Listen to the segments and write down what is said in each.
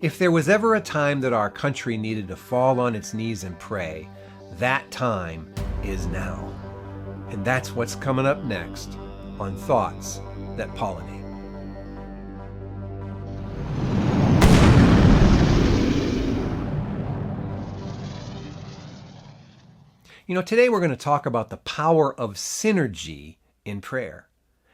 If there was ever a time that our country needed to fall on its knees and pray, that time is now. And that's what's coming up next on Thoughts That Pollinate. Today we're going to talk about the power of synergy in prayer.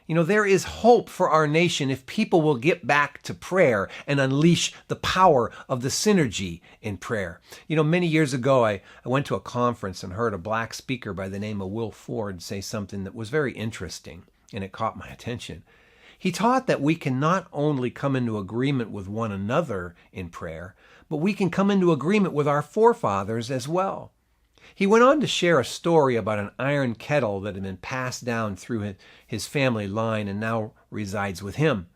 There is hope for our nation if people will get back to prayer and unleash the power of the synergy in prayer. Many years ago, I went to a conference and heard a black speaker by the name of Will Ford say something that was very interesting, and it caught my attention. He taught that we can not only come into agreement with one another in prayer, but we can come into agreement with our forefathers as well. He went on to share a story about an iron kettle that had been passed down through his family line and now resides with him.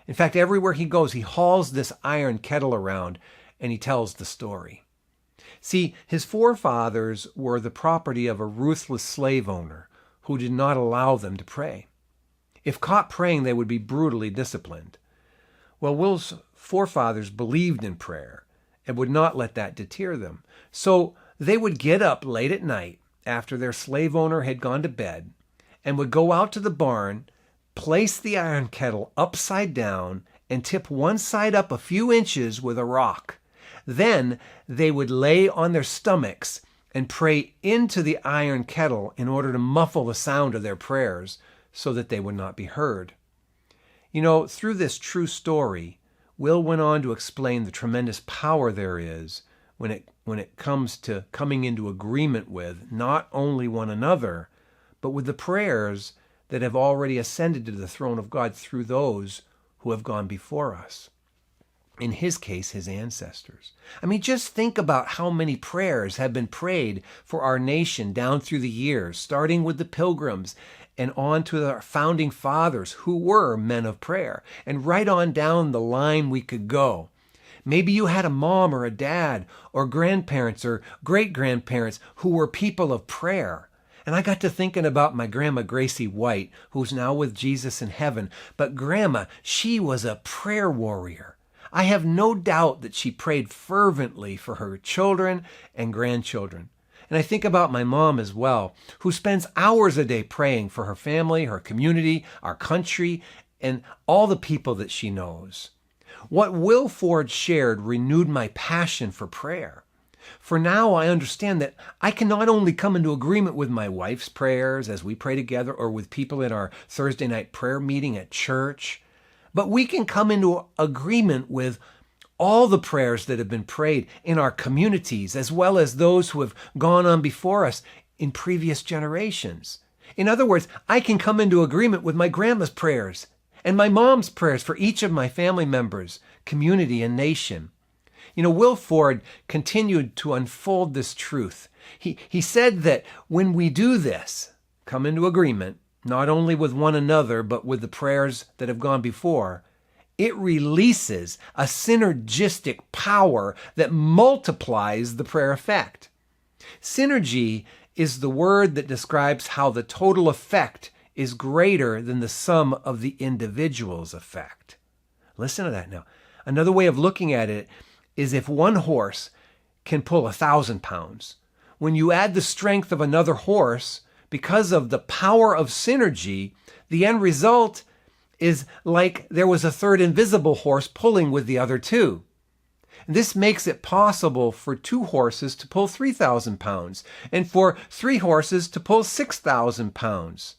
In fact, everywhere he goes, he hauls this iron kettle around and he tells the story. See, his forefathers were the property of a ruthless slave owner who did not allow them to pray. If caught praying, they would be brutally disciplined. Well, Will's forefathers believed in prayer and would not let that deter them. So they would get up late at night after their slave owner had gone to bed and would go out to the barn, place the iron kettle upside down, and tip one side up a few inches with a rock. Then they would lay on their stomachs and pray into the iron kettle in order to muffle the sound of their prayers so that they would not be heard. Through this true story, Will went on to explain the tremendous power there is when it comes to coming into agreement with not only one another, but with the prayers that have already ascended to the throne of God through those who have gone before us. In his case, his ancestors. Just think about how many prayers have been prayed for our nation down through the years, starting with the Pilgrims and on to our founding fathers who were men of prayer, and right on down the line we could go. Maybe you had a mom or a dad or grandparents or great-grandparents who were people of prayer. And I got to thinking about my Grandma Gracie White, who's now with Jesus in heaven. But Grandma, she was a prayer warrior. I have no doubt that she prayed fervently for her children and grandchildren. And I think about my mom as well, who spends hours a day praying for her family, her community, our country, and all the people that she knows. What Will Ford shared renewed my passion for prayer. For now I understand that I can not only come into agreement with my wife's prayers as we pray together or with people in our Thursday night prayer meeting at church, but we can come into agreement with all the prayers that have been prayed in our communities as well as those who have gone on before us in previous generations. In other words, I can come into agreement with my grandma's prayers and my mom's prayers for each of my family members, community, and nation. Will Ford continued to unfold this truth. He said that when we do this, come into agreement, not only with one another, but with the prayers that have gone before, it releases a synergistic power that multiplies the prayer effect. Synergy is the word that describes how the total effect is greater than the sum of the individual's effect. Listen to that now. Another way of looking at it is if one horse can pull 1,000 pounds, when you add the strength of another horse, because of the power of synergy, the end result is like there was a third invisible horse pulling with the other two. This makes it possible for 2 horses to pull 3,000 pounds and for 3 horses to pull 6,000 pounds.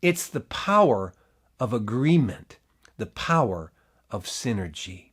It's the power of agreement, the power of synergy.